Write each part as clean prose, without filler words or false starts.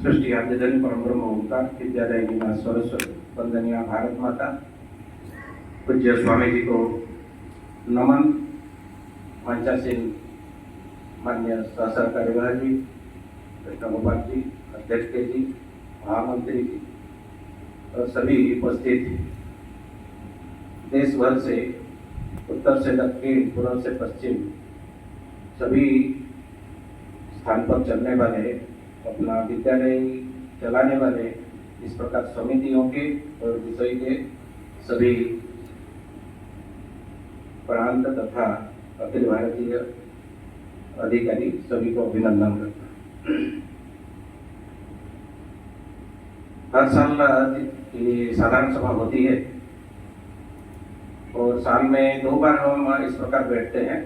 सृष्टि आद्यजन परम ब्रह्म ओंकार विद्यालय मीना सरस्वती वंदनीय भारत माता पूज्य स्वामी जी को नमन। मंचासीन मान्य शासन कार्यवाह जी, कृष्ण गोपाल जी, अध्यक्ष जी, महामंत्री जी और सभी उपस्थित देश भर से, उत्तर से दक्षिण, पूर्व से पश्चिम, सभी स्थान पर चलने वाले, अपना विद्यालय चलाने वाले, इस प्रकार समितियों के और विषय के सभी प्रांत तथा अखिल भारतीय अधिकारी सभी को अभिनंदन करता हूँ। हर साल ये साधारण सभा होती है और साल में 2 बार हम इस प्रकार बैठते हैं।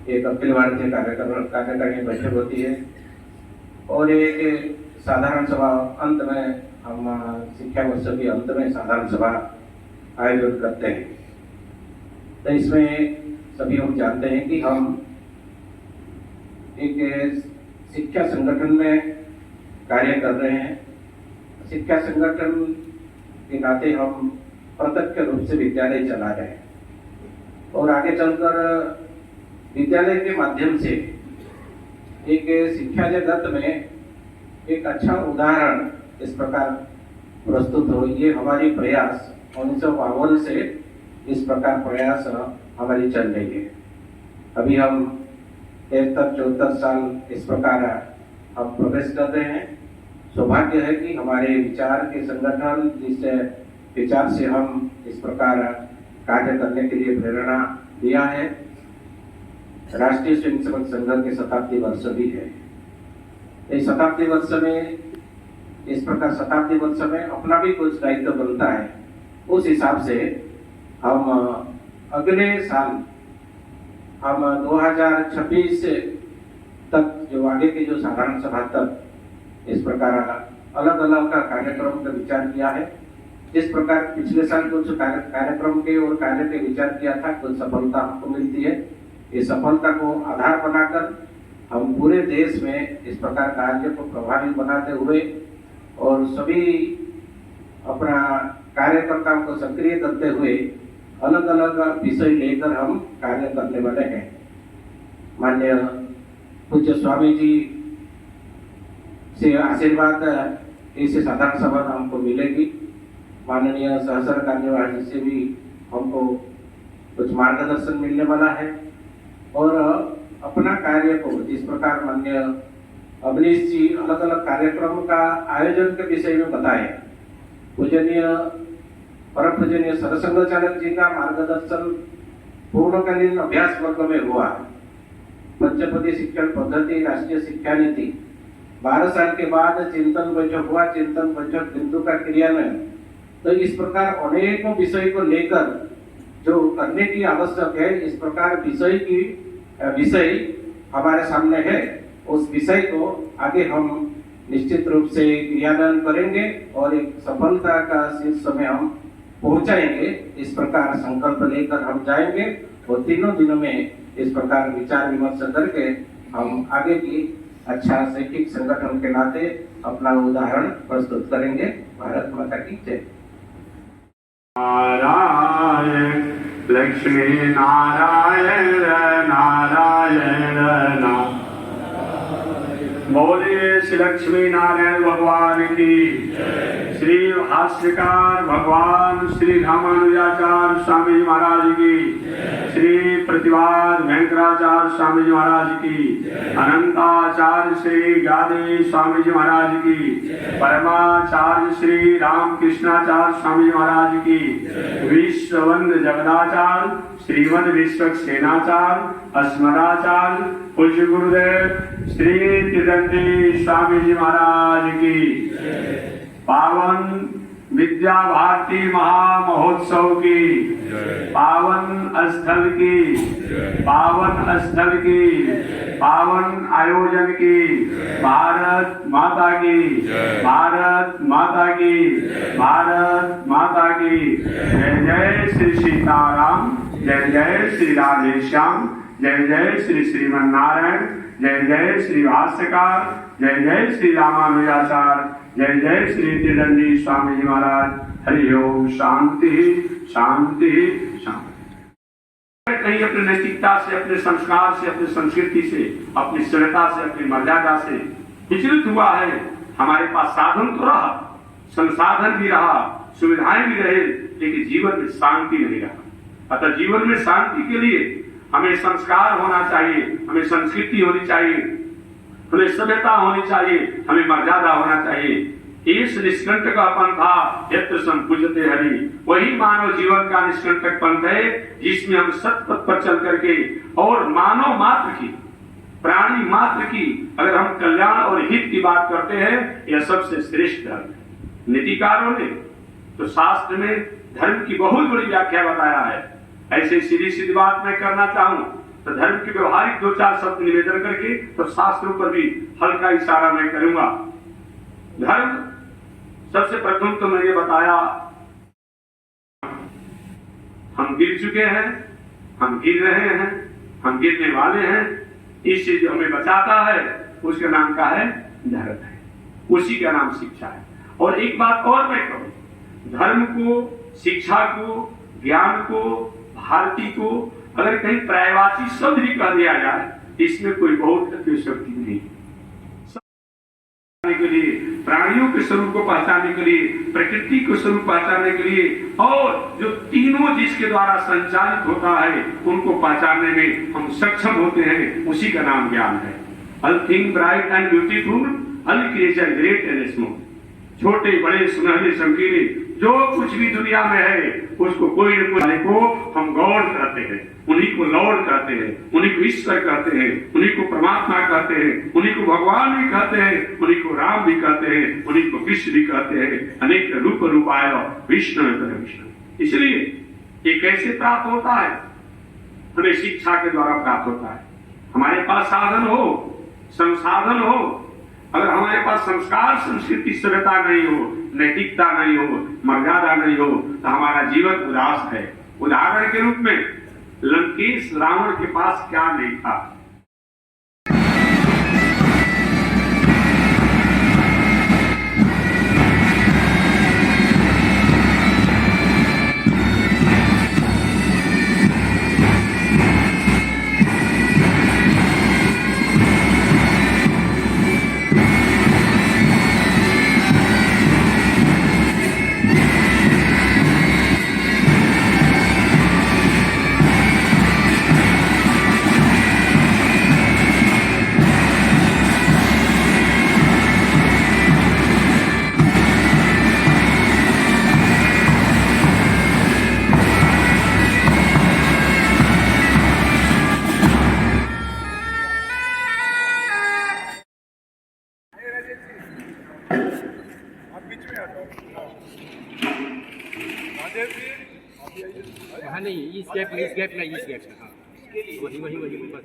एक अखिल भारतीय कार्यकारिणी बैठक होती है और एक साधारण सभा अंत में, हम शिक्षा वर्ष के अंत में साधारण सभा आयोजित करते हैं। तो इसमें सभी हम जानते हैं कि हम एक शिक्षा संगठन में कार्य कर रहे हैं। शिक्षा संगठन के नाते हम प्रत्यक्ष रूप से विद्यालय चला रहे हैं और आगे चलकर विद्यालय के माध्यम से एक शिक्षा जगत में एक अच्छा उदाहरण इस प्रकार प्रस्तुत हो। ये हमारी प्रयास 1952 से इस प्रकार प्रयास हमारी चल रही है। अभी हम 73-74 साल इस प्रकार हम प्रवेश कर रहे हैं। सौभाग्य है कि हमारे विचार के संगठन, जिस विचार से हम इस प्रकार कार्य करने के लिए प्रेरणा दिया है, राष्ट्रीय स्वयंसेवक संघ के शताब्दी वर्ष भी है। इस शताब्दी वर्ष में, इस प्रकार शताब्दी वर्ष में अपना भी कुछ दायित्व बनता है। उस हिसाब से हम अगले साल हम 2026 तक जो आगे की जो साधारण सभा तक इस प्रकार अलग अलग का कार्यक्रम का विचार किया है। जिस प्रकार पिछले साल कुछ कार्यक्रम के और कार्य के विचार किया था, कुछ सफलता हमको मिलती है। इस सफलता को आधार बनाकर हम पूरे देश में इस प्रकार कार्य को प्रभावी बनाते हुए और सभी अपना कार्यकर्ताओं को सक्रिय करते हुए अलग अलग विषय लेकर हम कार्य करने वाले हैं। माननीय पूज्य स्वामी जी से आशीर्वाद इस साधारण सभा में हमको मिलेगी। माननीय सहसर कार्यवाही से भी हमको कुछ मार्गदर्शन मिलने वाला है और अपना कार्य को जिस प्रकार माननीय अवनीश जी अलग अलग कार्यक्रम का आयोजन के विषय में बताए, पूजनीय परम पूजनीय सरसंघ चालक जी का मार्गदर्शन पूर्णकालीन अभ्यास वर्ग में हुआ। पंचपदी शिक्षण पद्धति, राष्ट्रीय शिक्षा नीति, 12 साल के बाद चिंतन बैठक हुआ। चिंतन बैठक बिंदु का क्रियान्वयन। तो इस प्रकार अनेकों विषय को लेकर जो करने की आवश्यक है, इस प्रकार विषय हमारे सामने है। उस विषय को आगे हम निश्चित रूप से क्रियान्वयन करेंगे और एक सफलता का शीर्ष में हम पहुंचाएंगे। इस प्रकार संकल्प लेकर हम जाएंगे और 3 दिनों में इस प्रकार विचार विमर्श करके हम आगे की अच्छा शैक्षिक संगठन के नाते अपना उदाहरण प्रस्तुत करेंगे। भारत माता की जय। नारायण लक्ष्मी नारायण नारायण नारायण। बोलिए श्री लक्ष्मी नारायण भगवान की। श्री भाष्यकार भगवान श्री रामानुजाचार्य स्वामी जी महाराज की। श्री प्रतिवाद वेंकटाचार्य स्वामी जी महाराज की। अनंताचार्य श्री गादी स्वामी जी महाराज की। परमाचार्य श्री रामकृष्णाचार्य स्वामी जी महाराज की। विश्ववंद जगदाचार्य श्रीमद विश्वक्सेनाचार्य अस्मदाचार्य पूज्य गुरुदेव श्री तिरंदी स्वामी जी महाराज की। पावन विद्या भारती महामहोत्सव की पावन स्थल की, पावन स्थल की, पावन आयोजन की भारत माता की, भारत माता की, भारत माता की। जय जय श्री सीताराम, जय जय श्री राधेश्याम, जय जय श्री श्रीमन नारायण, जय जय श्री भाष्यकार जय जय श्री रामानुजाचार्य, जय जय श्री त्रिदंडी स्वामी जी महाराज। हरि ओम। शांति शांति शांति। कहीं अपनी नैतिकता से, अपने संस्कार से, अपनी संस्कृति से, अपनी सभ्यता से, अपनी मर्यादा से विचलित हुआ है। हमारे पास साधन तो रहा, संसाधन भी रहा, सुविधाएं भी रहे, लेकिन जीवन में शांति नहीं रहा। अतः जीवन में शांति के लिए हमें संस्कार होना चाहिए, हमें संस्कृति होनी चाहिए, हमें सभ्यता होनी चाहिए, हमें मर्यादा होना चाहिए। इस निष्कंटक पंथा यत्र संपूजते हरि, वही मानव जीवन का निष्कंटक पंथ है जिसमें हम सतपथ पर चल करके और मानव मात्र की, प्राणी मात्र की अगर हम कल्याण और हित की बात करते हैं, यह सबसे श्रेष्ठ धर्म है। नीतिकारों ने तो शास्त्र में धर्म की बहुत बड़ी व्याख्या बताया है। ऐसे सीधी सीधी बात मैं करना चाहूं तो धर्म के व्यवहारिक दो चार शब्द निवेदन करके तो शास्त्रों पर भी हल्का इशारा मैं करूंगा। धर्म सबसे प्रथम तो मैंने बताया, हम गिर चुके हैं, हम गिर रहे हैं, हम गिरने वाले हैं। इससे जो हमें बचाता है उसका नाम का है धर्म है, उसी का नाम शिक्षा है। और एक बात और मैं कहूं, धर्म को, शिक्षा को, ज्ञान को, भारती को अगर कहीं पर्यायवाची शब्द भी कह दिया जाए इसमें कोई बहुत अतिशक्ति नहीं। के लिए, प्राणियों के स्वरूप को पहचानने के लिए, प्रकृति के स्वरूप पहचानने के लिए और जो तीनों जिसके द्वारा संचालित होता है उनको पहचानने में हम सक्षम होते हैं, उसी का नाम ज्ञान है। All thing bright and beautiful, all creature great and small. छोटे बड़े सुनहरे चमकीले जो कुछ भी दुनिया में है उसको कोई न कोई को हम गॉड कहते हैं, उन्हीं को लॉर्ड कहते हैं, उन्हीं को ईश्वर कहते हैं, उन्हीं को परमात्मा कहते हैं, उन्हीं को भगवान भी कहते हैं, उन्हीं को राम भी कहते हैं, उन्हीं को कृष्ण भी कहते हैं। अनेक रूप रूपाय विष्णु विष्णु। इसलिए ये कैसे प्राप्त होता है? हमें शिक्षा के द्वारा प्राप्त होता है। हमारे पास साधन हो, संसाधन हो, अगर हमारे पास संस्कार, संस्कृति, सभ्यता नहीं हो, नैतिकता नहीं हो, मर्यादा नहीं हो तो हमारा जीवन उदास है। उदाहरण के रूप में लंकेश रावण के पास क्या नहीं था? हाँ नहीं, इस गैप में हाँ वही बस।